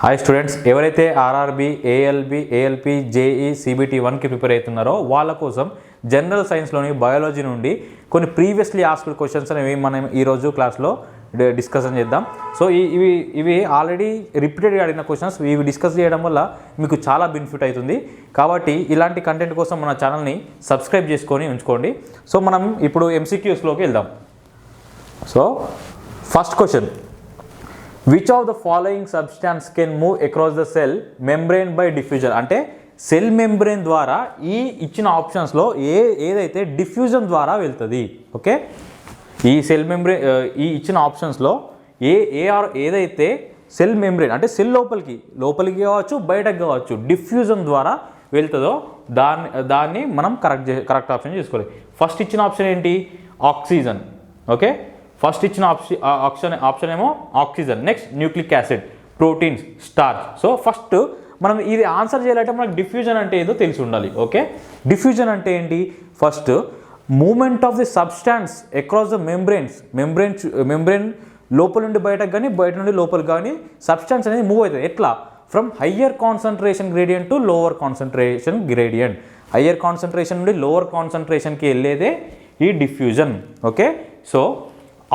Hi students, ఎవరైతే RRB, ALB, ALP, JEE, CBT 1కి prepare అవుతున్నారో వాళ్ళ కోసం జనరల్ సైన్స్లోని బయాలజీ నుండి కొన్ని ప్రీవియస్లీ ఆస్క్డ్ క్వశ్చన్స్ అనేవి మనం ఈరోజు క్లాస్లో డిస్కషన్ చేద్దాం. సో ఇవి ఆల్రెడీ రిపీటెడ్గా అడిగిన క్వశ్చన్స్. ఇవి డిస్కస్ చేయడం వల్ల మీకు చాలా బెనిఫిట్ అవుతుంది. కాబట్టి ఇలాంటి కంటెంట్ కోసం మన ఛానల్ని సబ్స్క్రైబ్ చేసుకొని ఉంచుకోండి. సో మనం ఇప్పుడు ఎంసీక్యూస్లోకి వెళ్దాం. So first question, which of the following substance can move across the cell membrane by diffusion? అంటే సెల్ మెంబ్రెయిన్ ద్వారా ఈ ఇచ్చిన ఆప్షన్స్లో ఏదైతే డిఫ్యూజన్ ద్వారా వెళ్తుంది. ఓకే, ఈ సెల్ మెంబ్రెయిన్ ఈ ఇచ్చిన ఆప్షన్స్లో ఏదైతే సెల్ మెంబ్రెయిన్ అంటే సెల్ లోపలికి కావచ్చు, బయటకు కావచ్చు, డిఫ్యూజన్ ద్వారా వెళ్తుందో దాన్ని మనం కరెక్ట్ ఆప్షన్ చేసుకోవాలి. ఫస్ట్ ఇచ్చిన ఆప్షన్ ఏంటి? ఆక్సిజన్. ఓకే, ఫస్ట్ ఇచ్చిన ఆప్షన్ ఏమో oxygen. Next nucleic acid, proteins, starch. So first మనం ఇది ఆన్సర్ చేయాలంటే మనకు డిఫ్యూజన్ అంటే ఏదో తెలిసి ఉండాలి. ఓకే, డిఫ్యూజన్ అంటే ఏంటి? First movement of the substance across the membrane లోపల నుండి బయటకు కానీ, బయట నుండి లోపలికి కానీ సబ్స్టాన్స్ అనేది మూవ్ అవుతుంది. ఎట్లా? From higher concentration gradient to lower concentration gradient. Higher concentration నుండి లోవర్ కాన్సన్ట్రేషన్కి వెళ్ళేదే ఈ diffusion. Okay, so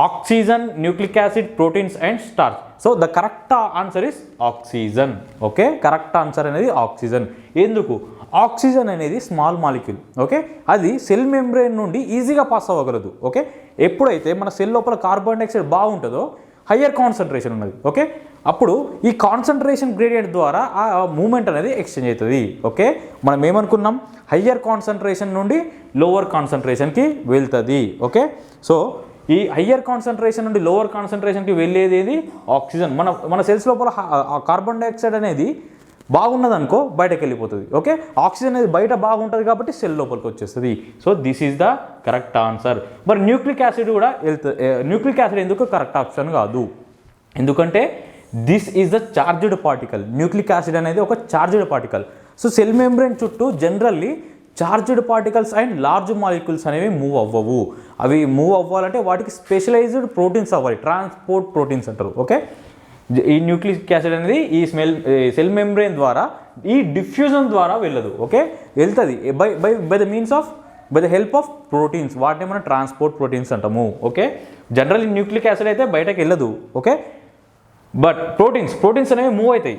oxygen, nucleic acid, proteins and starch. So the correct answer is oxygen. Okay, correct answer అనేది oxygen. ఎందుకు? Oxygen అనేది small molecule. Okay, అది cell membrane నుండి ఈజీగా pass అవ్వగలదు. Okay, ఎప్పుడైతే మన సెల్ లోపల కార్బన్ డైఆక్సైడ్ బాగుంటుందో హయ్యర్ కాన్సన్ట్రేషన్ ఉన్నది. ఓకే, అప్పుడు ఈ కాన్సన్ట్రేషన్ గ్రేడియంట్ ద్వారా ఆ మూమెంట్ అనేది ఎక్స్చేంజ్ అవుతుంది. ఓకే, మనం ఏమనుకున్నాం? హయ్యర్ కాన్సన్ట్రేషన్ నుండి లోవర్ కాన్సన్ట్రేషన్కి వెళ్తుంది. ఓకే, సో ఈ హయ్యర్ కాన్సన్ట్రేషన్ నుండి లోవర్ కాన్సన్ట్రేషన్కి వెళ్ళేది ఏది? ఆక్సిజన్. మన సెల్స్ లోపల కార్బన్ డైఆక్సైడ్ అనేది బాగున్నదనుకో బయటకు వెళ్ళిపోతుంది. ఓకే, ఆక్సిజన్ అనేది బయట బాగుంటుంది కాబట్టి సెల్ లోపలికి వచ్చేస్తుంది. So this is the correct answer. మరి న్యూక్లిక్ యాసిడ్ కూడా వెళ్తుంది. న్యూక్లిక్ యాసిడ్ ఎందుకు కరెక్ట్ ఆప్షన్ కాదు? ఎందుకంటే this is the charged particle. Nucleic acid అనేది ఒక charged particle. So cell membrane చుట్టూ generally charged particles and large molecules అనేవి మూవ్ అవ్వవు. అవి మూవ్ అవ్వాలంటే వాటికి స్పెషలైజ్డ్ ప్రోటీన్స్ అవ్వాలి, ట్రాన్స్పోర్ట్ ప్రోటీన్స్ అంటారు. ఓకే, ఈ న్యూక్లిక్ యాసిడ్ అనేది ఈ సెల్ మెంబ్రెయిన్ ద్వారా ఈ డిఫ్యూజన్ ద్వారా వెళ్ళదు. ఓకే, వెళ్తుంది by the help of proteins. వాటిని మనం ట్రాన్స్పోర్ట్ ప్రోటీన్స్ అంటాము. ఓకే, జనరల్ న్యూక్లిక్ యాసిడ్ అయితే బయటకు వెళ్ళదు. ఓకే, బట్ ప్రోటీన్స్ అనేవి మూవ్ అవుతాయి.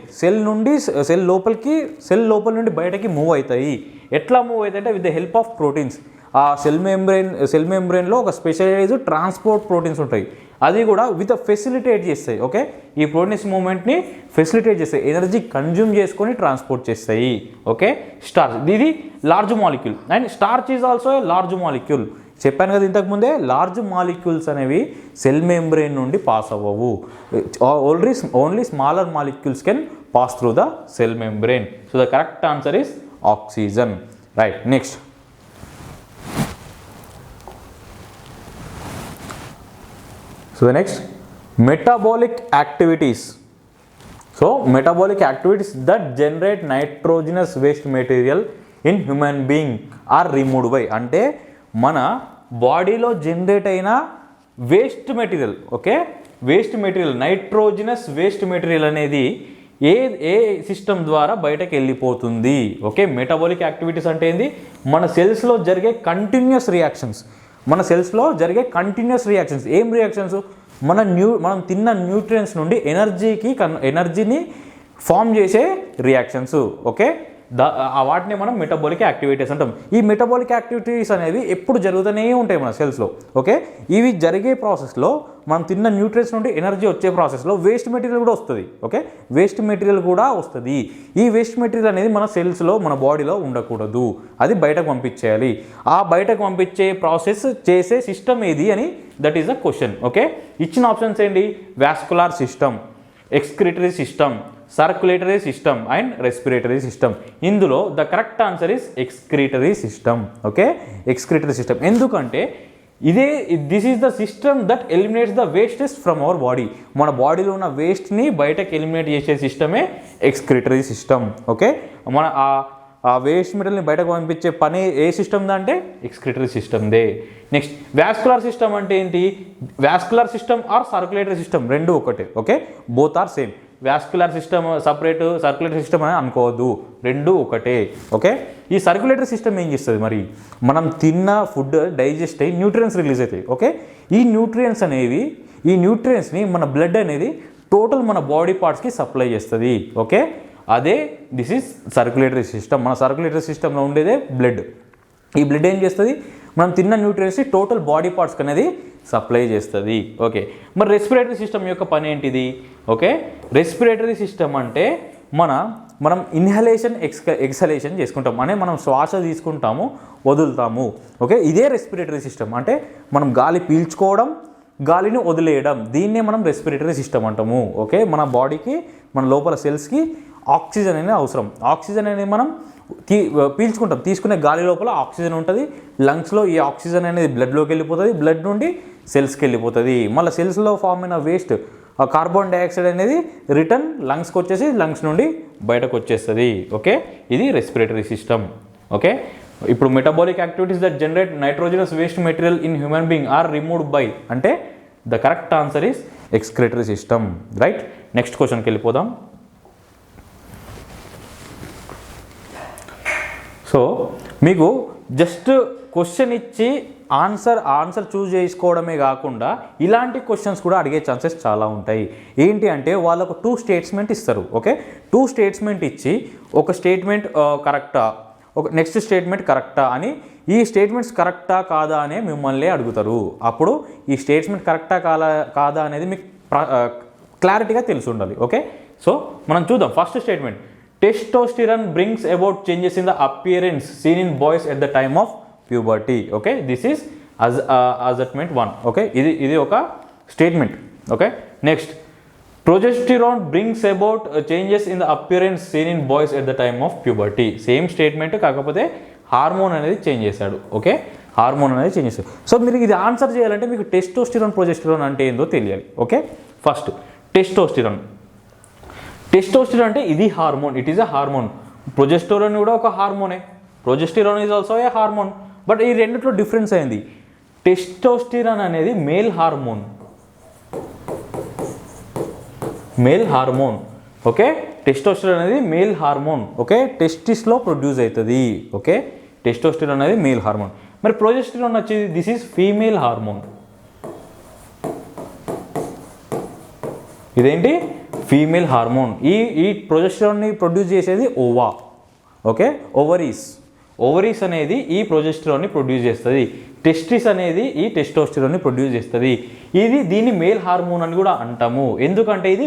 సెల్ లోపల నుండి బయటకి మూవ్ అవుతాయి. ఎట్లా మూవ్ అవుతాయి అంటే with the help of proteins. ఆ సెల్ మెంబ్రెయిన్లో ఒక స్పెషలైజ్డ్ ట్రాన్స్పోర్ట్ ప్రోటీన్స్ ఉంటాయి. అది కూడా ఫెసిలిటేట్ చేస్తాయి. ఓకే, ఈ ప్రోటీన్స్ మూవ్మెంట్ని ఫెసిలిటేట్ చేస్తాయి, ఎనర్జీ కన్జ్యూమ్ చేసుకొని ట్రాన్స్పోర్ట్ చేస్తాయి. ఓకే, స్టార్చ్ ఇది large molecule and starch is also a large molecule. చెప్పాను కదా ఇంతకుముందే, లార్జ్ మాలిక్యూల్స్ అనేవి సెల్ మెంబ్రెయిన్ నుండి పాస్ అవ్వవు. Only smaller molecules can pass through the cell membrane. So the correct answer is oxygen. Right, next. So the next, metabolic activities. So metabolic activities that generate nitrogenous waste material in human being are removed by. అంటే మన బాడీలో generate అయిన waste material. Okay, waste material, nitrogenous waste material అనేది ఏ system ద్వారా బయటకు వెళ్ళిపోతుంది? Okay, metabolic activities అంటే ఏంది? మన సెల్స్లో జరిగే కంటిన్యూస్ రియాక్షన్స్. ఏం రియాక్షన్స్? మనం తిన్న న్యూట్రియన్స్ నుండి ఎనర్జీని ఫామ్ చేసే రియాక్షన్స్. ఓకే, వాటిని మనం మెటబాలిక్ యాక్టివిటీస్ అంటాం. ఈ మెటబాలిక్ యాక్టివిటీస్ అనేవి ఎప్పుడు జరుగుతూనే ఉంటాయి మన సెల్స్లో. ఓకే, ఇవి జరిగే ప్రాసెస్లో మనం తిన్న న్యూట్రియన్స్ నుండి ఎనర్జీ వచ్చే ప్రాసెస్లో వేస్ట్ మెటీరియల్ కూడా వస్తుంది. ఓకే, వేస్ట్ మెటీరియల్ కూడా వస్తుంది. ఈ వేస్ట్ మెటీరియల్ అనేది మన సెల్స్లో, మన బాడీలో ఉండకూడదు. అది బయటకు పంపించేయాలి. ఆ బయటకు పంపించే ప్రాసెస్ చేసే సిస్టమ్ ఏది అని that is the question. Okay, ఇచ్చిన ఆప్షన్స్ ఏంటి? Vascular system, excretory system, circulatory system and respiratory system. ఇందులో the correct answer is excretory system. Okay, excretory system. ఎందుకంటే this is the system that eliminates the wastes from our body. మన బాడీలో ఉన్న వేస్ట్ని బయటకు eliminate చేసే సిస్టమే excretory system. Okay, మన ఆ waste మెటీరియల్ని బయటకు పంపించే పని ఏ సిస్టమ్ అంటే ఎక్స్క్రిటరీ సిస్టమ్దే. నెక్స్ట్, వాస్కులర్ సిస్టమ్ అంటే ఏంటి? Vascular system or circulatory system రెండు ఒకటే. Okay, both are same. Vascular system separate, circulatory system అని అనుకోవద్దు, రెండు ఒకటే. ఓకే, ఈ సర్క్యులేటరీ సిస్టమ్ ఏం చేస్తుంది మరి, మనం తిన్న ఫుడ్ డైజెస్ట్ అయ్యి న్యూట్రియన్స్ రిలీజ్ అవుతాయి. ఓకే, ఈ న్యూట్రియన్స్ని మన బ్లడ్ అనేది టోటల్ మన బాడీ పార్ట్స్కి సప్లై చేస్తుంది. ఓకే, అదే దిస్ ఈజ్ సర్క్యులేటరీ సిస్టమ్. మన సర్క్యులేటరీ సిస్టంలో ఉండేదే బ్లడ్. ఈ బ్లడ్ ఏం చేస్తుంది, మనం తిన్న న్యూట్రియన్స్ని టోటల్ బాడీ పార్ట్స్కి అనేది సప్లై చేస్తుంది. ఓకే, మరి రెస్పిరేటరీ సిస్టమ్ యొక్క పని ఏంటిది? ఓకే, రెస్పిరేటరీ సిస్టమ్ అంటే మనం ఇన్హలేషన్ ఎక్సలేషన్ చేసుకుంటాం, అంటే మనం శ్వాస తీసుకుంటాము వదులుతాము. ఓకే, ఇదే రెస్పిరేటరీ సిస్టమ్. అంటే మనం గాలి పీల్చుకోవడం, గాలిని వదిలేయడం, దీన్నే మనం రెస్పిరేటరీ సిస్టమ్ అంటాము. ఓకే, మన బాడీకి, మన లోపల సెల్స్కి ఆక్సిజన్ అనేది అవసరం. ఆక్సిజన్ అనేది మనం పీల్చుకుంటాం, తీసుకునే గాలి లోపల ఆక్సిజన్ ఉంటుంది. లంగ్స్లో ఈ ఆక్సిజన్ అనేది బ్లడ్లోకి వెళ్ళిపోతుంది, బ్లడ్ నుండి సెల్స్కి వెళ్ళిపోతుంది. మళ్ళీ సెల్స్లో ఫామ్ అయిన వేస్ట్ కార్బన్ డైఆక్సైడ్ అనేది రిటర్న్ లంగ్స్కి వచ్చేసి లంగ్స్ నుండి బయటకు వచ్చేస్తుంది. ఓకే, ఇది రెస్పిరేటరీ సిస్టమ్. ఓకే, ఇప్పుడు metabolic activities that generate nitrogenous waste material in human being are removed by, అంటే the correct answer is excretory system. Right, next క్వశ్చన్కి వెళ్ళిపోదాం. సో మీకు జస్ట్ క్వశ్చన్ ఇచ్చి ఆన్సర్ చూస్ చేసుకోవడమే కాకుండా ఇలాంటి క్వశ్చన్స్ కూడా అడిగే ఛాన్సెస్ చాలా ఉంటాయి. ఏంటి అంటే వాళ్ళకు 2 స్టేట్మెంట్ ఇస్తారు. ఓకే, 2 స్టేట్మెంట్ ఇచ్చి ఒక స్టేట్మెంట్ కరెక్టా, ఒక నెక్స్ట్ స్టేట్మెంట్ కరెక్టా అని, ఈ స్టేట్మెంట్స్ కరెక్టా కాదా అనే మిమ్మల్ని అడుగుతారు. అప్పుడు ఈ స్టేట్మెంట్ కరెక్టా కాదా అనేది మీకు క్లారిటీగా తెలిసి ఉండాలి. ఓకే, సో మనం చూద్దాం. First statement, testosterone brings about changes in the appearance seen in boys at the time of puberty. Okay, this is assertion 1. Okay, ఇది ఒక statement. Okay, next, progesterone brings about changes in the appearance seen in boys at the time of puberty. Same statement, కాకపోతే hormone అనేది change చేశాడు. Okay, hormone అనేది change చేశాడు. So మీరు ఇది answer చేయాలంటే మీకు టెస్టోస్టిరాన్ ప్రొజెస్టిరాన్ అంటే ఏందో తెలియాలి. ఓకే, ఫస్ట్ టెస్టోస్టిరాన్ అంటే ఇది hormone, it is a hormone. Progesterone కూడా ఒక హార్మోనే, progesterone is also a hormone. But ఈ రెండిట్లో డిఫరెన్స్ అయింది. టెస్టోస్టిరాన్ అనేది మేల్ హార్మోన్. ఓకే, టెస్టోస్టిరాన్ అనేది మేల్ హార్మోన్. ఓకే, టెస్టిస్లో ప్రొడ్యూస్ అవుతుంది. ఓకే, టెస్టోస్టిరాన్ అనేది మేల్ హార్మోన్. మరి ప్రొజెస్టెరాన్ వచ్చేది దిస్ ఈజ్ ఫీమేల్ హార్మోన్. ఇదేంటి, ఫీమేల్ హార్మోన్. ఈ ప్రొజెస్టెరాన్ని ప్రొడ్యూస్ చేసేది ఓవా. ఓకే, ఓవరీస్ అనేది ఈ ప్రొజెస్టెరాన్ని ప్రొడ్యూస్ చేస్తుంది. టెస్టిస్ అనేది ఈ టెస్టోస్టెరాన్ని ప్రొడ్యూస్ చేస్తుంది. దీన్ని మేల్ హార్మోన్ అని కూడా అంటాము, ఎందుకంటే ఇది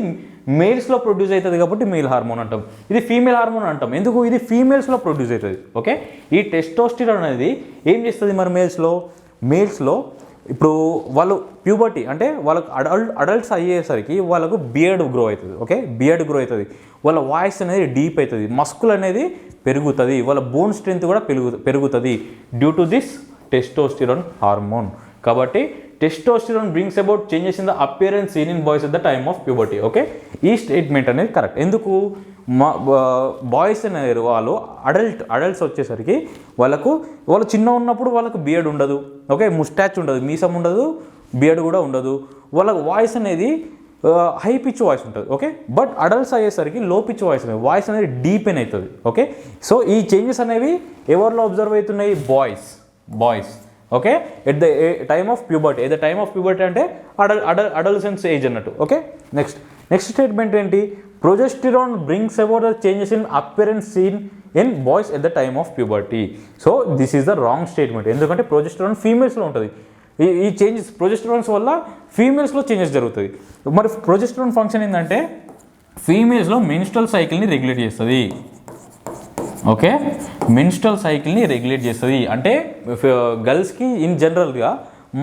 మేల్స్లో ప్రొడ్యూస్ అవుతుంది కాబట్టి మేల్ హార్మోన్ అంటాం. ఇది ఫీమేల్ హార్మోన్ అంటాం, ఎందుకు, ఇది ఫీమేల్స్లో ప్రొడ్యూస్ అవుతుంది. ఓకే, ఈ టెస్టోస్టెరాన్ అనేది ఏం చేస్తుంది మరి మేల్స్లో ఇప్పుడు వాళ్ళు ప్యూబర్టీ అంటే వాళ్ళకు అడల్ట్స్ అయ్యేసరికి వాళ్ళకు బియర్డ్ గ్రో అవుతుంది. ఓకే, బియర్డ్ గ్రో అవుతుంది, వాళ్ళ వాయిస్ అనేది డీప్ అవుతుంది, మస్కుల్ అనేది పెరుగుతుంది, వాళ్ళ బోన్ స్ట్రెంత్ కూడా పెరుగుతుంది due to this testosterone hormone. కాబట్టి testosterone brings about changes in the appearance seen in boys at the time of puberty. Okay, ఈ స్టేట్మెంట్ అనేది కరెక్ట్. ఎందుకు, బాయ్స్ అనేది వాళ్ళు అడల్ట్స్ వచ్చేసరికి వాళ్ళు చిన్న ఉన్నప్పుడు వాళ్ళకు బియర్డ్ ఉండదు. ఓకే, ముస్టాచ్ ఉండదు, మీసం ఉండదు, బియర్డ్ కూడా ఉండదు. వాళ్ళ వాయిస్ అనేది హై పిచ్ వాయిస్ ఉంటుంది. ఓకే, బట్ అడల్ట్స్ అయ్యేసరికి లో పిచ్ వాయిస్ అనేది డీపెన్ అవుతుంది. ఓకే, సో ఈ చేంజెస్ అనేవి ఎవరిలో అబ్జర్వ్ అవుతున్నాయి, boys. Okay, at the time of puberty అంటే అడల్సెన్స్ ఏజ్ అన్నట్టు. ఓకే, నెక్స్ట్ స్టేట్మెంట్ ఏంటి, progesterone brings about the changes in appearance seen in boys at the time of puberty. So this is the wrong statement, ఎందుకంటే progesterone ఫీమేల్స్లో ఉంటుంది. ఈ changes ప్రొజెస్టెరాన్స్ వల్ల ఫీమేల్స్లో changes జరుగుతుంది. మరి ప్రొజెస్టెరాన్ ఫంక్షన్ ఏంటంటే ఫీమేల్స్లో మెన్స్ట్రల్ సైకిల్ని రెగ్యులేట్ చేస్తుంది. ఓకే, మెన్స్ట్రల్ సైకిల్ని రెగ్యులేట్ చేస్తుంది అంటే గర్ల్స్కి ఇన్ జనరల్గా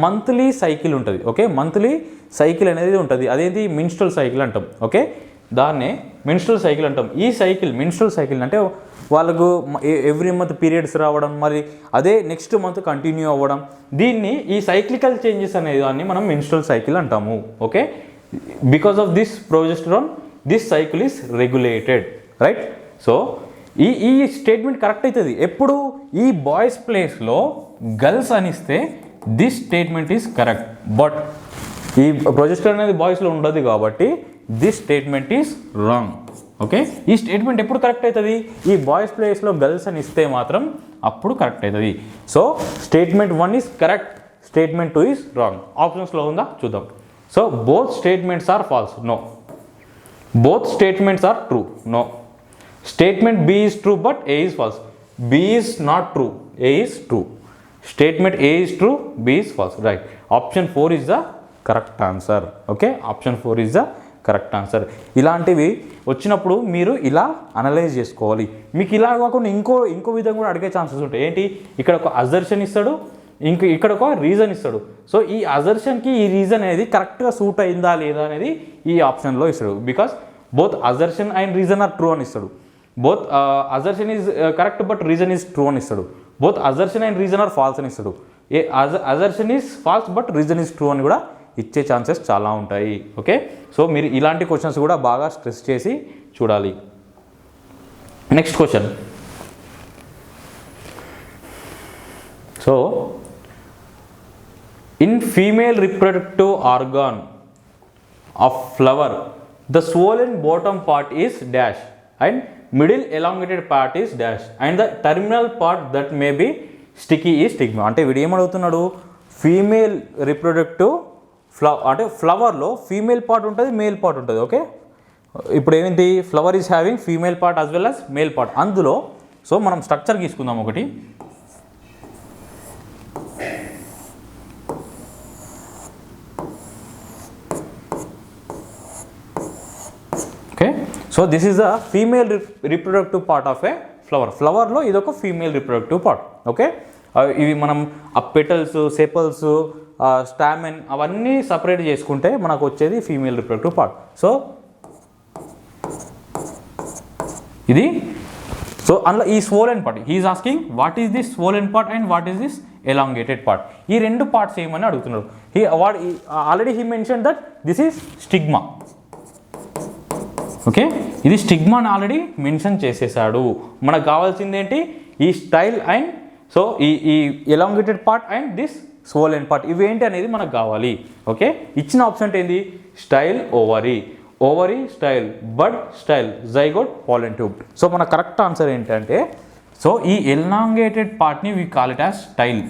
మంత్లీ సైకిల్ ఉంటుంది. ఓకే, మంత్లీ సైకిల్ అనేది ఉంటుంది, అదేంటి మెన్స్ట్రల్ సైకిల్ అంటాం. ఓకే, దాన్నే మెన్స్ట్రల్ సైకిల్ అంటాం. ఈ మెన్స్ట్రల్ సైకిల్ అంటే వాళ్ళకు ఎవ్రీ మంత్ పీరియడ్స్ రావడం, మరి అదే నెక్స్ట్ మంత్ కంటిన్యూ అవ్వడం, దీన్ని ఈ సైక్లికల్ చేంజెస్ అనే దాన్ని మనం మెన్స్ట్రల్ సైకిల్ అంటాము. Okay, because of this progesterone this cycle is regulated. Right, so ఈ స్టేట్మెంట్ కరెక్ట్ అవుతుంది ఎప్పుడు, ఈ బాయ్స్ ప్లేస్లో గర్ల్స్ అనిస్తే this statement is correct. But ఈ ప్రొజెస్టెరాన్ అనేది బాయ్స్లో ఉండదు కాబట్టి this statement is wrong. Okay, ఈ స్టేట్మెంట్ ఎప్పుడు కరెక్ట్ అవుతుంది? ఈ బాయ్స్ ప్లేస్లో గర్ల్స్ అని ఇస్తే మాత్రం అప్పుడు కరెక్ట్ అవుతుంది. So statement 1 is correct, statement 2 is wrong. ఆప్షన్స్లో ఉందా చూద్దాం. So both statements are false, no. Both statements are true, no. Statement B is true but A is false. B is not true, A is true. Statement A is true, B is false. Right. Option 4 is the correct answer. Okay, option 4 is the correct answer. ఇలాంటివి వచ్చినప్పుడు మీరు ఇలా analyse చేసుకోవాలి. మీకు ఇలా కాకుండా ఇంకో విధంగా కూడా అడిగే ఛాన్సెస్ ఉంటాయి. ఏంటి, ఇక్కడ ఒక అజర్షన్ ఇస్తాడు, ఇక్కడ ఒక రీజన్ ఇస్తాడు. సో ఈ అజర్షన్కి ఈ రీజన్ అనేది కరెక్ట్గా సూట్ అయిందా లేదా అనేది ఈ ఆప్షన్లో ఇస్తాడు. Because both assertion and reason are true అని ఇస్తాడు. Both assertion is correct but reason is true అని ఇస్తాడు. Both assertion and reason are false అని ఇస్తాడు. Assertion is false but reason is true అని కూడా ఇచ్చే ఛాన్సెస్ చాలా ఉంటాయి. ఓకే, సో మీరు ఇలాంటి క్వశ్చన్స్ కూడా బాగా స్ట్రెస్ చేసి చూడాలి. Next question. So in female reproductive organ of flower the swollen bottom part is dash and middle elongated part is dash and the terminal part that may be sticky is stigma. అంటే వీడు ఏమడుగుతున్నాడు, female reproductive అంటే ఫ్లవర్లో female part ఉంటుంది, male part ఉంటుంది. Okay, ఇప్పుడు ఏమైంది, flower is having female part as well as male part. అందులో so మనం స్ట్రక్చర్ తీసుకుందాం ఒకటి. Okay, so this is the female reproductive part of a flower. ఫ్లవర్లో ఇది ఒక ఫీమేల్ రిప్రొడక్టివ్ పార్ట్. ఓకే, ఇవి మనం ఆ పెటల్స్, సెపల్స్, స్టామెన్ అవన్నీ సపరేట్ చేసుకుంటే మనకు వచ్చేది ఫీమేల్ రిప్రొడక్టివ్ పార్ట్. సో ఇది, సో అందులో ఈ swollen part, he is asking what is this swollen part and what is this elongated part. ఈ రెండు పార్ట్స్ ఏమని అడుగుతున్నారు. Already he mention that this is stigma. Okay, ఇది స్టిగ్మా అని ఆల్రెడీ మెన్షన్ చేసేసాడు. మనకు కావాల్సింది ఏంటి, ఈ స్టైల్ అండ్ సో ఈ elongated part and this swollen part, ఇవేంటి అనేది మనకు కావాలి. ఓకే, ఇచ్చిన ఆప్షన్ ఏంటి, style ovary, ovary style, bud style, zygote, pollen tube. So మన కరెక్ట్ ఆన్సర్ ఏంటంటే, సో ఈ ఎలాంగేటెడ్ పార్ట్ని we call it as style.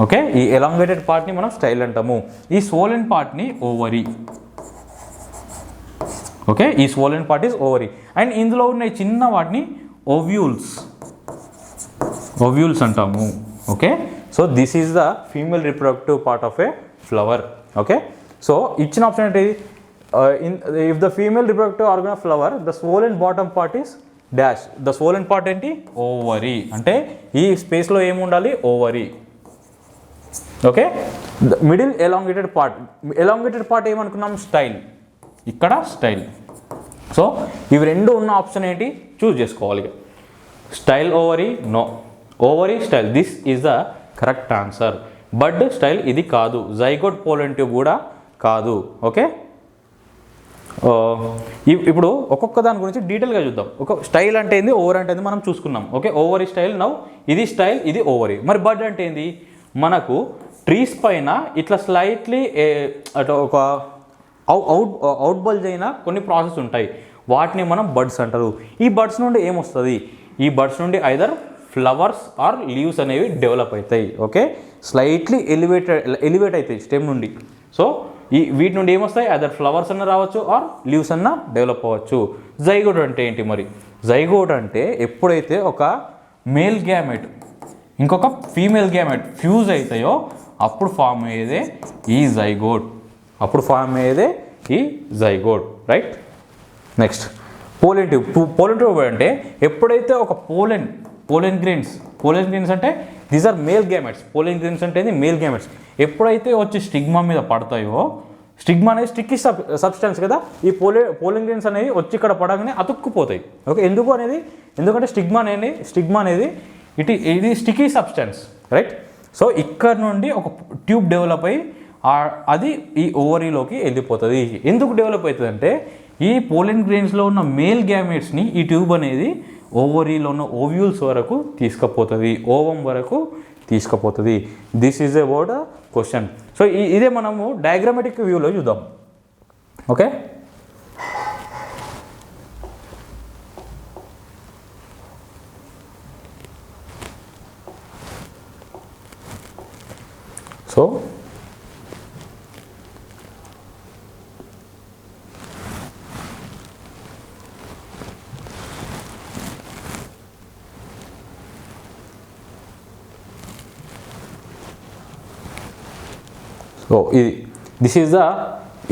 Okay, ఈ ఎలాంగేటెడ్ పార్ట్ని మనం స్టైల్ అంటాము. ఈ స్వోలెన్ పార్ట్ని ఓవరీ. ఓకే, ఈ swollen part is ovary. And ఇందులో ఉన్న చిన్న వాటిని ఓవ్యూల్స్ అంటాము. Okay, so this is the female reproductive part of a flower. Okay, so ఇచ్చిన ఆప్షన్ ఏంటి, if the female reproductive organ of flower the swollen bottom part is dash. The swollen part ఏంటి, ovary. అంటే ఈ స్పేస్లో ఏమి ఉండాలి, ovary. Okay, middle elongated part ఏమనుకున్నాం, style. ఇక్కడ స్టైల్. సో ఇవి రెండు ఉన్న ఆప్షన్ ఏంటి చూస్ చేసుకోవాలి. Style ovary, no. Ovary style, this is the correct answer. Bud style ఇది కాదు, జైగోట్ పోలెన్ ట్యూబ్ కూడా కాదు. ఓకే, ఇప్పుడు ఒక్కొక్క దాని గురించి డీటెయిల్గా చూద్దాం. ఒక స్టైల్ అంటే ఏంది, ఓవర్ అంటే ఏంది మనం చూసుకున్నాం. Okay, ovary style. నౌ ఇది స్టైల్, ఇది ఓవరీ. మరి బడ్ అంటే ఏంది, మనకు ట్రీస్ పైన ఇట్లా స్లైట్లీ అటు ఒక అవుట్ బల్జ్ అయిన కొన్ని ప్రాసెస్ ఉంటాయి, వాటిని మనం బడ్స్ అంటారు. ఈ బడ్స్ నుండి ఏమొస్తుంది, ఈ బడ్స్ నుండి ఐదర్ ఫ్లవర్స్ ఆర్ లీవ్స్ అనేవి డెవలప్ అవుతాయి. ఓకే, స్లైట్లీ ఎలివేట్ అవుతాయి స్టెమ్ నుండి. సో వీటి నుండి ఏమొస్తాయి, ఐదర్ ఫ్లవర్స్ అన్న రావచ్చు ఆర్ లీవ్స్ అన్న డెవలప్ అవ్వచ్చు. జైగోట్ అంటే ఏంటి మరి, జైగోట్ అంటే ఎప్పుడైతే ఒక మేల్ గ్యామెట్ ఇంకొక ఫీమేల్ గ్యామెట్ ఫ్యూజ్ అవుతాయో అప్పుడు ఫామ్ అయ్యేదే ఈ zygote. Right. Next pollen tube అంటే ఎప్పుడైతే ఒక పోలెన్ గ్రెయిన్స్ అంటే these are male gametes. Pollen grains అంటే మేల్ గ్యామెట్స్ ఎప్పుడైతే వచ్చి స్టిగ్మా మీద పడతాయో, స్టిగ్మా అనేది స్టిక్కీ సబ్స్టెన్స్ కదా, ఈ పోలెన్ గ్రెయిన్స్ అనేవి వచ్చి ఇక్కడ పడగానే అతుక్కుపోతాయి. ఓకే, ఎందుకంటే స్టిగ్మా అనేది ఇది స్టిక్కీ సబ్స్టెన్స్. రైట్. సో ఇక్కడ నుండి ఒక ట్యూబ్ డెవలప్ అయ్యి అది ఈ ఓవరీలోకి వెళ్ళిపోతుంది. ఎందుకు డెవలప్ అవుతుంది అంటే ఈ పోలెన్ గ్రెయిన్స్లో ఉన్న మేల్ గ్యామెట్స్ని ఈ ట్యూబ్ అనేది ఓవరీలో ఉన్న ఓవ్యూల్స్ వరకు తీసుకుపోతుంది, ఓవం వరకు తీసుకుపోతుంది. This is about question. So ఇదే మనము డయాగ్రామెటిక్ వ్యూలో చూద్దాం. ఓకే. సో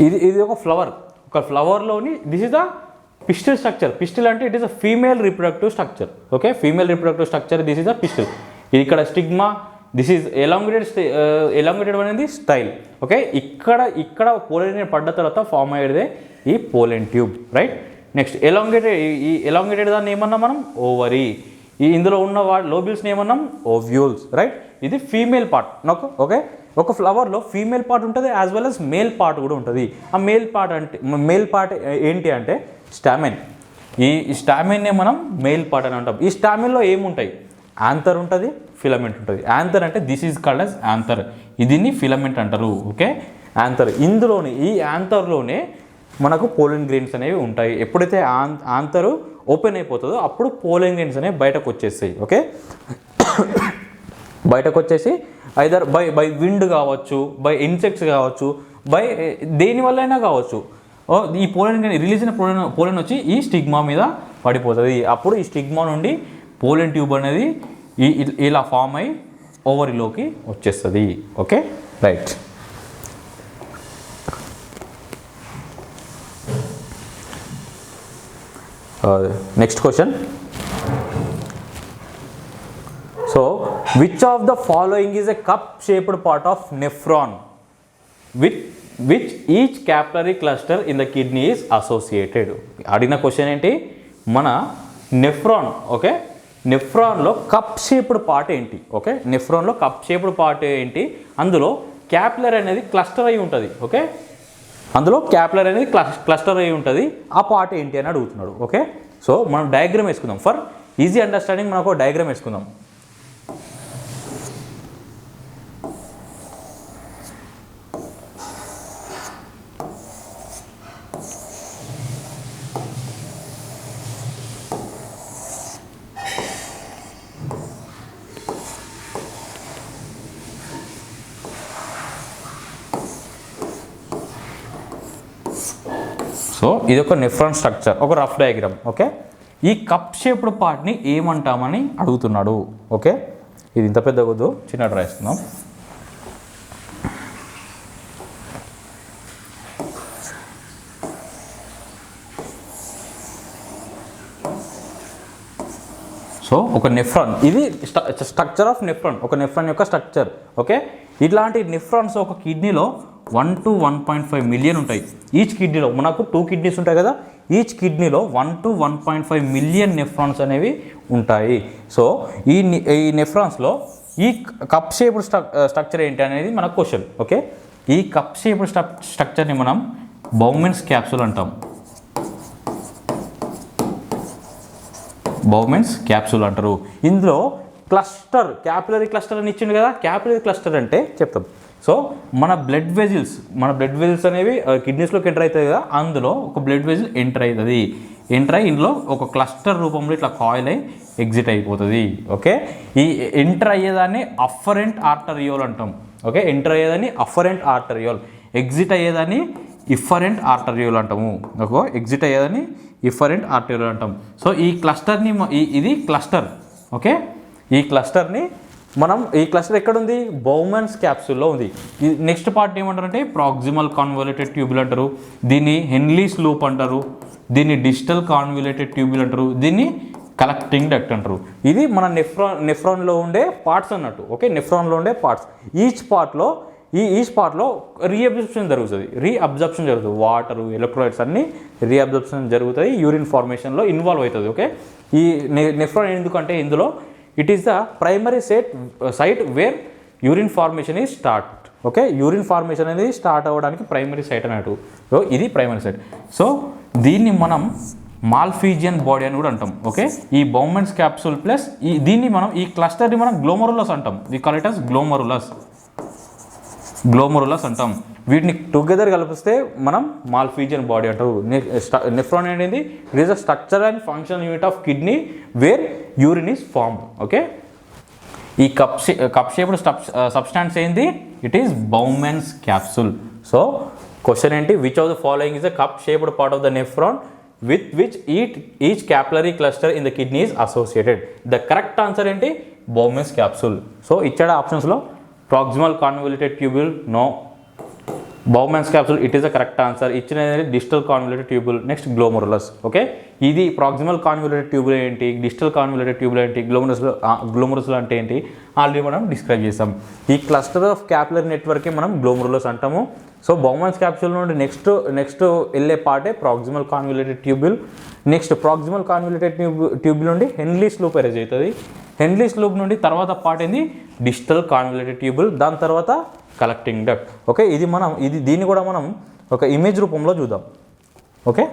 ఇది ఒక ఫ్లవర్లోని this is the pistil structure. Pistil అంటే it is a female reproductive structure. Okay, female reproductive structure this is the pistil. ఇది ఇక్కడ స్టిగ్మా, దిస్ ఈజ్ ఎలాంగేటెడ్ అనేది స్టైల్. ఓకే, ఇక్కడ పోలెన్ పడ్డ తర్వాత ఫామ్ అయ్యేదే ఈ పోలెన్ ట్యూబ్, రైట్. నెక్స్ట్ ఈ ఎలాంగేటెడ్ దాన్ని ఏమన్నా మనం ఓవరీ. ఇందులో ఉన్న లోబ్యూల్స్ని ఏమన్నాం ఓవ్యూల్స్, రైట్. ఇది ఫీమేల్ పార్ట్ నాకు. ఓకే, ఒక ఫ్లవర్లో ఫీమేల్ పార్ట్ ఉంటుంది as well as male part కూడా ఉంటుంది. ఆ మేల్ పార్ట్ ఏంటి అంటే స్టామెన్. ఈ స్టామెన్నే మనం మేల్ పార్ట్ అని అంటాం. ఈ స్టామెన్లో ఏముంటాయి? యాంథర్ ఉంటుంది, ఫిలమెంట్ ఉంటుంది. యాంథర్ అంటే this is called as anther, దీన్ని ఫిలమెంట్ అంటారు. Okay, anther. ఈ యాంథర్లోనే మనకు పోలెన్ గ్రెయిన్స్ అనేవి ఉంటాయి. ఎప్పుడైతే యాంథర్ ఓపెన్ అయిపోతుందో అప్పుడు పోలెన్ గ్రెయిన్స్ అనేవి బయటకు వచ్చేస్తాయి. ఓకే, బయటకు వచ్చేసి ఐదర్ బై విండ్ కావచ్చు, బై ఇన్సెక్ట్స్ కావచ్చు, బై దేనివల్ల అయినా కావచ్చు. ఈ పోలెన్ రిలీజ్ అయిన పోలెన్ వచ్చి ఈ స్టిగ్మా మీద పడిపోతుంది. అప్పుడు ఈ స్టిగ్మా నుండి పోలెన్ ట్యూబ్ అనేది ఇలా ఫామ్ అయ్యి ఓవరీలోకి వచ్చేస్తుంది. Okay, right. Next question. So which of the following is a cup shaped part of nephron which each capillary cluster in the kidney is associated? అడిగిన క్వశ్చన్ ఏంటి? మన నెఫ్రాన్. ఓకే, నెఫ్రాన్లో cup shaped part ఏంటి? Okay, నెఫ్రాన్లో cup shaped part ఏంటి? అందులో capillary అనేది cluster అయి ఉంటుంది. ఓకే, అందులో క్యాపిలరీ అనేది క్లస్టర్ అయి ఉంటుంది. ఆ పార్ట్ ఏంటి అని అడుగుతున్నాడు. ఓకే, సో మనం డయాగ్రామ్ వేసుకుందాం. ఫర్ ఈజీ అండర్స్టాండింగ్ మనకు డయాగ్రామ్ వేసుకుందాం. సో ఇది ఒక నెఫ్రాన్ స్ట్రక్చర్, ఒక రఫ్ డయాగ్రామ్. ఓకే, ఈ కప్ షేప్డ్ పార్ట్ని ఏమంటామని అడుగుతున్నాడు. ఓకే, ఇది ఇంత పెద్దగా వద్దు, చిన్న రాస్తున్నాం. సో ఒక నెఫ్రాన్, ఇది స్ట్రక్చర్ ఆఫ్ నెఫ్రాన్, ఒక నెఫ్రాన్ యొక్క స్ట్రక్చర్. ఓకే, ఇట్లాంటి నెఫ్రాన్స్ ఒక కిడ్నీలో 1 to 1.5 మిలియన్ ఉంటాయి. ఈచ్ కిడ్నీలో మనకు 2 కిడ్నీస్ ఉంటాయి కదా, ఈచ్ కిడ్నీలో 1 to 1.5 మిలియన్ నెఫ్రాన్స్ అనేవి ఉంటాయి. సో ఈ నెఫ్రాన్స్లో ఈ కప్ షేప్డ్ స్ట్రక్చర్ ఏంటి అనేది మన క్వశ్చన్. ఓకే, ఈ కప్ షేప్డ్ స్ట్రక్చర్ని మనం బౌమెన్స్ క్యాప్సూల్ అంటాం. బౌమెన్స్ క్యాప్సూల్ అంటారు. ఇందులో క్లస్టర్, క్యాపిలరీ క్లస్టర్ అని ఇచ్చిండు కదా. క్యాపిలరీ క్లస్టర్ అంటే చెప్తాం. సో మన బ్లడ్ వెజిల్స్ అనేవి కిడ్నీస్లోకి ఎంటర్ అవుతుంది కదా, అందులో ఒక బ్లడ్ వెజిల్ ఎంటర్ అవుతుంది. ఎంటర్ అయ్యి ఇందులో ఒక క్లస్టర్ రూపంలో ఇట్లా కాయిల్ అయ్యి ఎగ్జిట్ అయిపోతుంది. ఓకే, ఈ ఎంటర్ అయ్యేదాన్ని అఫరెంట్ ఆర్టరియోల్ అంటాం. ఓకే, ఎంటర్ అయ్యేదాన్ని అఫరెంట్ ఆర్టరియోల్, ఎగ్జిట్ అయ్యేదాన్ని ఇఫరెంట్ ఆర్టరియోల్ అంటాము. ఓకే, ఎగ్జిట్ అయ్యేదాన్ని ఇఫరెంట్ ఆర్టరియోల్ అంటాం. సో ఈ క్లస్టర్ని ఇది క్లస్టర్. ఓకే, ఈ క్లస్టర్ ఎక్కడ ఉంది? బౌమెన్స్ క్యాప్సూల్లో ఉంది. ఈ నెక్స్ట్ పార్ట్ ఏమంటారంటే ప్రాక్సిమల్ కాన్వల్యూటెడ్ ట్యూబుల్ అంటారు, దీన్ని హెన్లీస్ లూప్ అంటారు, దీన్ని డిజిటల్ కాన్వల్యూటెడ్ ట్యూబుల్ అంటారు, దీన్ని కలెక్టింగ్ డక్ట్ అంటారు. ఇది మన నెఫ్రాన్లో ఉండే పార్ట్స్ అన్నట్టు. ఓకే, నెఫ్రాన్లో ఉండే పార్ట్స్. ఈచ్ పార్ట్లో రీఅబ్జర్ప్షన్ జరుగుతుంది. వాటరు, ఎలక్ట్రోలైట్స్ అన్నీ రీఅబ్జర్ప్షన్ జరుగుతాయి. యూరిన్ ఫార్మేషన్లో ఇన్వాల్వ్ అవుతుంది. ఓకే, ఈ నెఫ్రాన్ ఎందుకంటే ఇందులో it is the primary site where urine formation is start. Okay, urine formation అనేది స్టార్ట్ అవ్వడానికి ప్రైమరీ సైట్ అన్నట్టు. సో ఇది ప్రైమరీ సైట్. సో దీన్ని మనం మాల్ఫీజియన్ బాడీ అని కూడా అంటాం. ఓకే, ఈ బౌమెన్స్ క్యాప్సూల్ ప్లస్ ఈ క్లస్టర్ని మనం గ్లోమరులస్ అంటాం. We call it as glomerulus అంటాం. వీటిని టుగెదర్ కలిపిస్తే మనం మాల్ఫీజియన్ బాడీ అంటారు. నెఫ్రాన్ అనేది it is the structure and function unit of kidney where urine is form. Okay, ఈ కప్ షేప్డ్ సబ్స్టాన్స్ ఏంది? It is Bowman's capsule. So question ఏంటి? Which of the following is the cup shaped part of the nephron with which each capillary cluster in the kidney is associated? The correct answer ఏంటి? Bowman's capsule. So ఇచ్చాడు ఆప్షన్స్లో proximal convoluted tubule, no. Bowman's capsule it is the correct answer. ఇచ్చిన digital convoluted tubule. Next glomerulus. Okay, ఇది proximal convoluted tubule ఏంటి, digital convoluted tubule ఏంటి, glomerulus అంటే ఏంటి already మనం డిస్క్రైబ్ చేసాం. ఈ క్లస్టర్ ఆఫ్ క్యాపిలరీ నెట్వర్కే మనం గ్లోమరులస్ అంటాము. సో బౌమన్స్ క్యాప్సూల్ నుండి నెక్స్ట్ వెళ్ళే పార్టే proximal convoluted tubule. Next proximal convoluted tubule నుండి హెన్లీస్ లూప్ అరేంజ్ అవుతుంది. హెన్లీస్ లూప్ నుండి తర్వాత పార్ట్ ఏంది? Digital convoluted tubule. దాని తర్వాత కలెక్టింగ్ డక్ట్. ఓకే, దీన్ని కూడా మనం ఒక ఇమేజ్ రూపంలో చూద్దాం. Okay,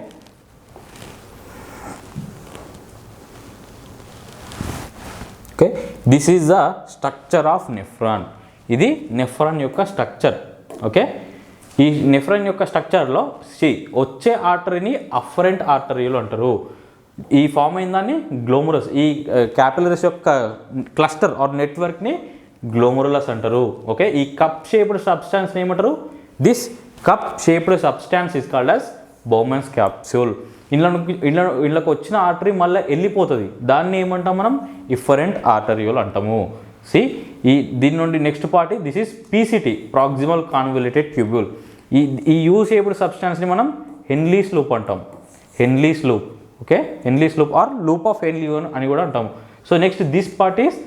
okay, this is the structure of nephron. ఇది నెఫ్రాన్ యొక్క స్ట్రక్చర్. ఓకే, ఈ నెఫ్రాన్ యొక్క స్ట్రక్చర్లో వచ్చే ఆర్టరీని అఫరెంట్ ఆర్టరీలు అంటారు. ఈ ఫామ్ అయిన దాన్ని గ్లోమరస్. ఈ క్యాపిలరీస్ యొక్క క్లస్టర్ ఆర్ నెట్వర్క్ని గ్లోమరులస్ అంటారు. ఓకే, ఈ కప్ షేప్డ్ సబ్స్టాన్స్ ఏమంటారు? This cup shaped substance is called as Bowman's capsule. ఇళ్ళకి వచ్చిన ఆర్టరీ మళ్ళీ వెళ్ళిపోతుంది, దాన్ని ఏమంటాం మనం? ఇఫరెంట్ ఆర్టరియోల్ అంటాము. దీని నుండి next part this is PCT, proximal convoluted tubule. ఈ యూ షేప్డ్ సబ్స్టాన్స్ని మనం హెన్లీస్ లూప్ అంటాం. Henle's loop. Okay, Henle's loop or loop of Henle అని కూడా అంటాము. So next this part is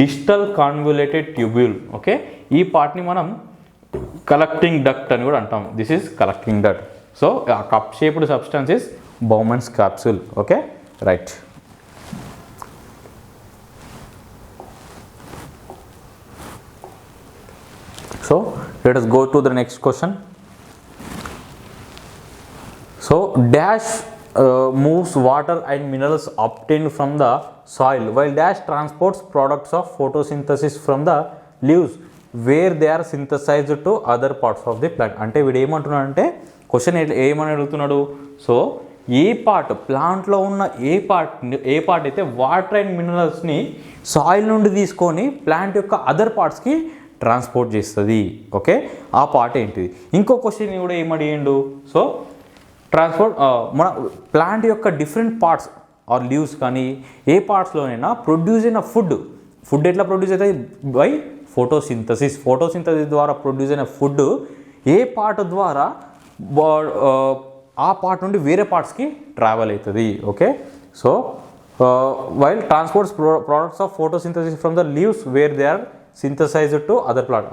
digital convoluted tubule. Okay, ఈ పార్ట్ని మనం కలెక్టింగ్ డక్ట్ అని కూడా అంటాం. This is collecting duct. So ఆ cup shaped substance is Bowman's capsule. Okay, right. So let us go to the next question. So dash moves water and minerals obtained from the soil, while dash transports products of photosynthesis from the leaves where they are synthesized to other parts of the plant. అంటే వీడు ఏమంటున్నాడు అంటే question ఏమని అడుగుతున్నాడు? So ఏ part ప్లాంట్లో ఉన్న ఏ part అయితే water and మినరల్స్ని soil నుండి తీసుకొని ప్లాంట్ యొక్క అదర్ పార్ట్స్కి ట్రాన్స్పోర్ట్ చేస్తుంది. ఓకే, ఆ పార్ట్ ఏంటిది? ఇంకో క్వశ్చన్ కూడా ఏమడిగిండు? సో ట్రాన్స్పోర్ట్ మన ప్లాంట్ యొక్క డిఫరెంట్ పార్ట్స్ ఆర్ లీవ్స్ కానీ ఏ పార్ట్స్లోనైనా ప్రొడ్యూస్ అయిన ఫుడ్ ఎట్లా ప్రొడ్యూస్ అవుతుంది? By photosynthesis. ఫోటోసింథసిస్ ద్వారా ప్రొడ్యూస్ అయిన ఫుడ్ ఏ పార్ట్ ద్వారా ఆ పార్ట్ నుండి వేరే పార్ట్స్కి ట్రావెల్ అవుతుంది. Okay, so while transports products of photosynthesis from the leaves where they are synthesised to other plant.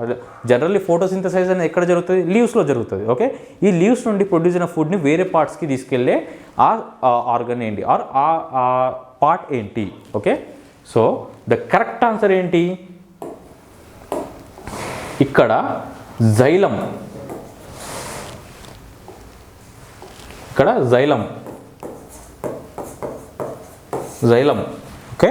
Generally photosynthesise అనేది ఎక్కడ జరుగుతుంది? లీవ్స్లో జరుగుతుంది. ఓకే, ఈ లీవ్స్ నుండి ప్రొడ్యూస్ అయిన ఫుడ్ని వేరే పార్ట్స్కి తీసుకెళ్ళే ఆ ఆర్గన్ ఏంటి ఆర్ ఆ పార్ట్ ఏంటి? Okay, so the correct answer ఏంటి? ఇక్కడ జైలం. ఇక్కడ జైలం. ఓకే,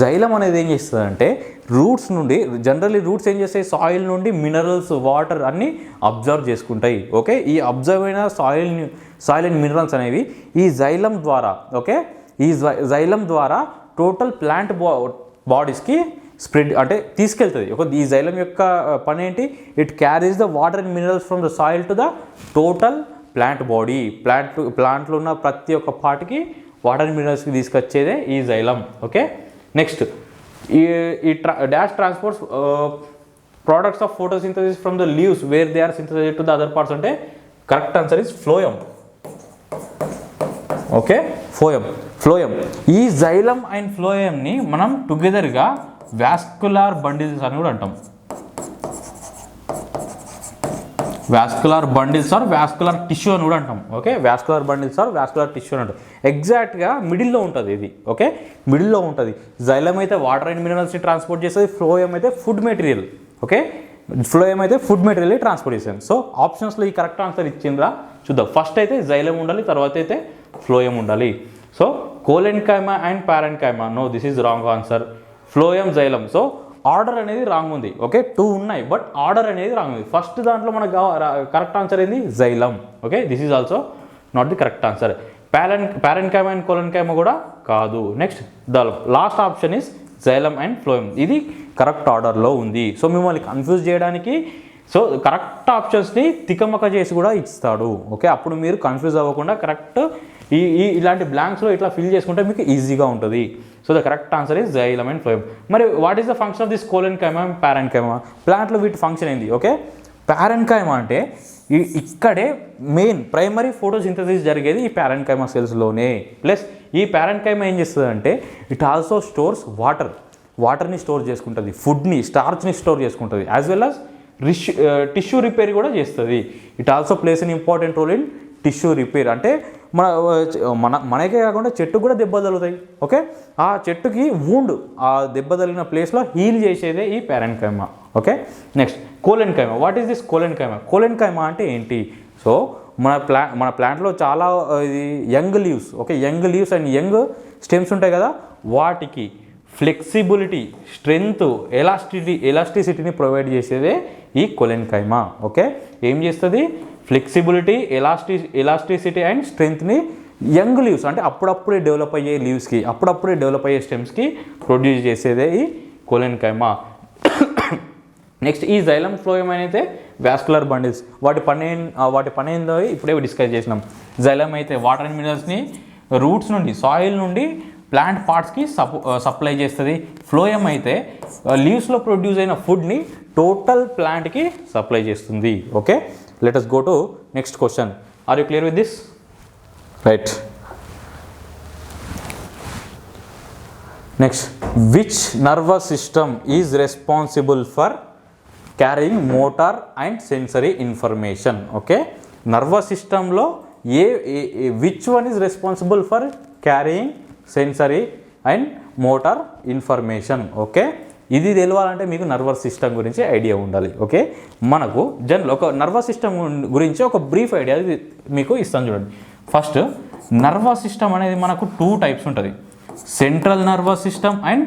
జైలం అనేది ఏం చేస్తుందంటే రూట్స్ నుండి, జనరల్లీ రూట్స్ ఏం చేస్తాయి? సాయిల్ నుండి మినరల్స్, వాటర్ అన్నీ అబ్జర్వ్ చేసుకుంటాయి. ఓకే, ఈ అబ్జర్వ్ అయిన సాయిల్ అండ్ మినరల్స్ అనేవి ఈ జైలం ద్వారా, ఓకే, ఈ జైలం ద్వారా టోటల్ ప్లాంట్ బాడీస్కి స్ప్రెడ్ అంటే తీసుకెళ్తుంది. ఈ జైలం యొక్క పని ఏంటి? It carries the water and minerals from the soil to the total plant body. ప్లాంట్లో ఉన్న ప్రతి ఒక్క పార్ట్కి వాటర్ అండ్ మినరల్స్కి తీసుకొచ్చేదే ఈ జైలం. ఓకే, నెక్స్ట్ ఈ dash transports products of photosynthesis from the leaves where they are synthesised to the other parts అంటే correct answer is phloem. Okay, phloem. ఈ జైలం అండ్ ఫ్లోయంని మనం టుగెదర్గా వాస్కులార్ బండిల్స్ అని కూడా అంటాం. Vascular bundles or vascular tissue అని కూడా అంటాం. Okay, vascular bundles or vascular tissue అని అంటాం. ఎగ్జాక్ట్గా మిడిల్లో ఉంటుంది ఇది. ఓకే, మిడిల్లో ఉంటుంది. జైలం అయితే వాటర్ అండ్ మినరల్స్ని ట్రాన్స్పోర్ట్ చేస్తుంది. ఫ్లోయం అయితే ఫుడ్ మెటీరియల్. ఓకే, ఫ్లోయం అయితే ఫుడ్ మెటీరియల్ ట్రాన్స్పోర్ట్ చేస్తుంది. సో ఆప్షన్స్లో ఈ కరెక్ట్ ఆన్సర్ ఇచ్చిండ్రా చూద్దాం. ఫస్ట్ అయితే జైలం ఉండాలి, తర్వాత అయితే ఫ్లోయం ఉండాలి. So collenchyma and parenchyma, no, this is wrong answer. Phloem, xylem. So order అనేది రాంగ్ ఉంది. ఓకే, 2 ఉన్నాయి బట్ ఆర్డర్ అనేది రాంగ్ ఉంది. ఫస్ట్ దాంట్లో మనకు కరెక్ట్ ఆన్సర్ ఏంది xylem. Okay, this is also not the correct answer. Parenchyma and collenchyma కూడా కాదు. Next the last option is xylem and phloem. ఇది కరెక్ట్ ఆర్డర్లో ఉంది. సో మిమ్మల్ని కన్ఫ్యూజ్ చేయడానికి సో కరెక్ట్ ఆప్షన్స్ని తికమక చేసి కూడా ఇస్తాడు. ఓకే, అప్పుడు మీరు కన్ఫ్యూజ్ అవ్వకుండా కరెక్ట్ ఇలాంటి బ్లాంక్స్లో ఇట్లా ఫిల్ చేసుకుంటే మీకు ఈజీగా ఉంటుంది. So the correct answer is xylem and phloem. మరి what is the function of this collenchyma and parenchyma? ప్లాంట్లో వీటి ఫంక్షన్ ఏంది? ఓకే, ప్యారెన్కైమా అంటే ఇక్కడే మెయిన్ ప్రైమరీ ఫోటోసింథసిస్ జరిగేది ఈ ప్యారెన్కైమా సెల్స్లోనే. ప్లస్ ఈ ప్యారెన్కైమా ఏం చేస్తుంది అంటే ఇట్ ఆల్సో స్టోర్స్ వాటర్ని స్టోర్ చేసుకుంటుంది, ఫుడ్ని స్టార్చ్ని స్టోర్ చేసుకుంటుంది, as well as tissue repair కూడా చేస్తుంది. It also plays an important role in tissue repair. అంటే మనకే కాకుండా చెట్టుకు కూడా దెబ్బ తగులుతాయి. ఓకే, ఆ చెట్టుకి వూండ్ ఆ దెబ్బ తగిలిన ప్లేస్లో హీల్ చేసేదే ఈ parenchyma. Okay, next collenchyma. What is this collenchyma? Collenchyma అంటే ఏంటి? సో మన ప్లాంట్లో చాలా ఇది young leaves, okay, young leaves and young stems ఉంటాయి కదా, వాటికి ఫ్లెక్సిబిలిటీ, స్ట్రెంగ్త్, ఎలాస్టిసిటీని ప్రొవైడ్ చేసేదే ఈ కోలెన్కైమా. ఓకే, ఏం చేస్తుంది? ఫ్లెక్సిబిలిటీ, ఎలాస్టిసిటీ అండ్ స్ట్రెంగ్త్ని యంగ్ లీవ్స్ అంటే అప్పుడప్పుడే డెవలప్ అయ్యే లీవ్స్కి, అప్పుడప్పుడే డెవలప్ అయ్యే స్టెమ్స్కి ప్రొడ్యూస్ చేసేదే ఈ కోలెన్కైమా. నెక్స్ట్ ఈ జైలం ఫ్లోయం అయితే వాస్కులర్ బండిల్స్. వాటి పని ఏందో ఇప్పుడే డిస్కస్ చేసినాం. జైలం అయితే వాటర్ అండ్ మినరల్స్ని రూట్స్ నుండి, సాయిల్ నుండి ప్లాంట్ పార్ట్స్కి సప్లై చేస్తుంది. ఫ్లోయం అయితే లీవ్స్లో ప్రొడ్యూస్ అయిన ఫుడ్ని టోటల్ ప్లాంట్కి సప్లై చేస్తుంది. Okay, let us go to next question. Are you clear with this? Right. Next, which nervous system is responsible for carrying motor and sensory information? Okay, nervous system lo which one is responsible for carrying sensory and motor information? Okay, ఇది తెలవాలంటే మీకు nervous system గురించి idea ఉండాలి. Okay, మనకు general ఒక nervous system గురించి ఒక brief idea మీకు ఇస్తాను చూడండి. ఫస్ట్ నర్వస్ సిస్టమ్ అనేది మనకు 2 టైప్స్ ఉంటుంది, central nervous system and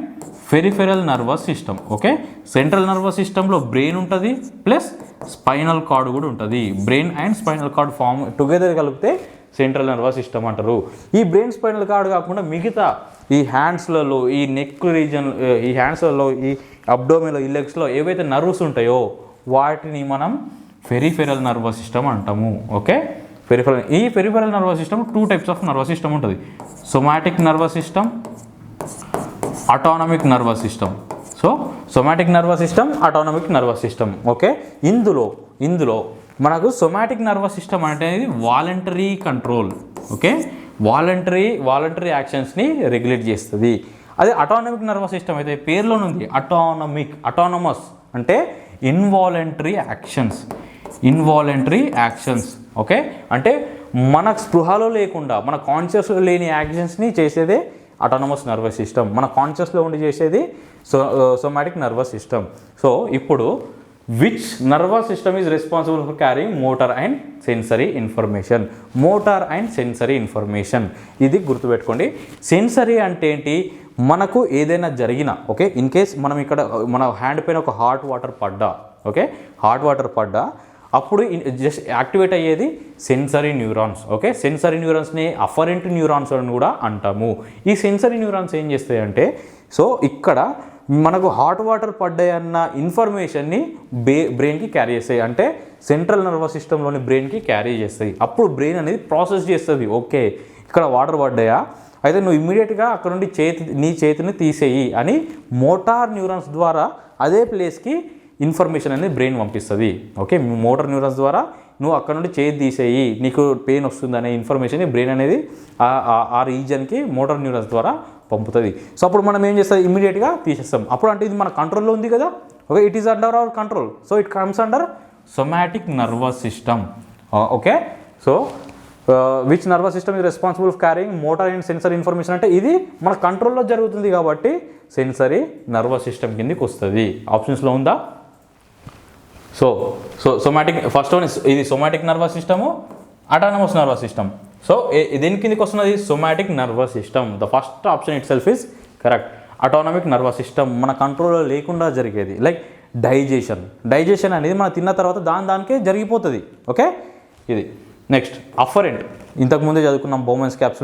peripheral nervous system. Okay, central nervous సిస్టంలో బ్రెయిన్ ఉంటుంది ప్లస్ స్పైనల్ కార్డ్ కూడా ఉంటుంది. Brain and spinal cord form together కలిపితే సెంట్రల్ నర్వస్ సిస్టమ్ అంటారు. ఈ బ్రెయిన్ స్పైనల్ కార్డ్ కాకుండా మిగతా ఈ హ్యాండ్స్లలో, ఈ నెక్ రీజన్, ఈ హ్యాండ్స్లలో, ఈ అబ్డోమెన్లో, ఈ లెగ్స్లో ఏవైతే నర్వ్స్ ఉంటాయో వాటిని మనం పెరిఫెరల్ నర్వస్ సిస్టమ్ అంటాము. ఓకే, ఈ peripheral nervous system 2 types of nervous system ఉంటుంది, somatic nervous system, autonomic nervous system. So somatic nervous system, autonomic nervous system. Okay, ఇందులో మనకు సొమాటిక్ నర్వస్ సిస్టమ్ అనేది వాలంటరీ కంట్రోల్. ఓకే, వాలంటరీ యాక్షన్స్ని regulate చేస్తుంది. అదే autonomic nervous system అయితే పేరులోనే ఉంది అటానమస్ అంటే ఇన్వాలంటరీ యాక్షన్స్. ఓకే, అంటే మన స్పృహలో లేకుండా, మన కాన్షియస్లో లేని యాక్షన్స్ని చేసేదే అటానమస్ నర్వస్ సిస్టమ్. మన కాన్షియస్లో ఉండి చేసేది సొమాటిక్ నర్వస్ సిస్టమ్. సో ఇప్పుడు which nervous system is responsible for carrying motor and sensory information? Motor and sensory information, ఇది గుర్తుపెట్టుకోండి. సెన్సరీ అంటే ఏంటి? మనకు ఏదైనా జరిగినా, ఓకే, ఇన్ కేస్ మనం ఇక్కడ మన హ్యాండ్ పైన ఒక హాట్ వాటర్ పడ్డా అప్పుడు జస్ట్ యాక్టివేట్ అయ్యేది సెన్సరీ న్యూరాన్స్. ఓకే, సెన్సరీ న్యూరాన్స్ని అఫరెంట్ న్యూరాన్స్ అని కూడా అంటాము. ఈ సెన్సరీ న్యూరాన్స్ ఏం చేస్తాయంటే, సో ఇక్కడ మనకు హాట్ వాటర్ పడ్డాయన్న ఇన్ఫర్మేషన్ని బ్రెయిన్కి క్యారీ చేస్తాయి, అంటే సెంట్రల్ నర్వస్ సిస్టంలోని బ్రెయిన్కి క్యారీ చేస్తాయి. అప్పుడు బ్రెయిన్ అనేది ప్రాసెస్ చేస్తుంది. ఓకే, ఇక్కడ వాటర్ పడ్డాయా, అయితే నువ్వు ఇమ్మీడియట్గా అక్కడ నుండి నీ చేతిని తీసేయి అని మోటార్ న్యూరాన్స్ ద్వారా అదే ప్లేస్కి ఇన్ఫర్మేషన్ అనేది బ్రెయిన్ పంపిస్తుంది. ఓకే, మోటార్ న్యూరాన్స్ ద్వారా నువ్వు అక్కడ నుండి చేతి తీసేయి, నీకు పెయిన్ వస్తుంది అనే ఇన్ఫర్మేషన్ బ్రెయిన్ అనేది ఆ రీజన్కి మోటార్ న్యూరాన్స్ ద్వారా పంపుతుంది. సో అప్పుడు మనం ఏం చేస్తాం, ఇమ్మీడియట్గా తీసేస్తాం. అప్పుడు అంటే ఇది మన కంట్రోల్లో ఉంది కదా. Okay, it is under our control, so it comes under somatic nervous system. Okay, so which nervous system is responsible for carrying motor and sensory information అంటే ఇది మన కంట్రోల్లో జరుగుతుంది కాబట్టి సెన్సరీ నర్వస్ సిస్టమ్ కిందకి వస్తుంది. ఆప్షన్స్లో ఉందా? సో సొమాటిక్ ఫస్ట్ వన్ ఇది somatic nervous system, autonomous nervous system. So దేని కిందకి వస్తున్నది? Somatic nervous system. The first option itself is correct. Autonomic nervous system మన కంట్రోల్లో లేకుండా జరిగేది. లైక్ డైజెషన్ అనేది మనం తిన్న తర్వాత దానికే జరిగిపోతుంది. ఓకే, ఇది నెక్స్ట్ అఫరెంట్. ఇంతకుముందే చదువుకున్నాం బౌమెన్స్ క్యాప్సూల్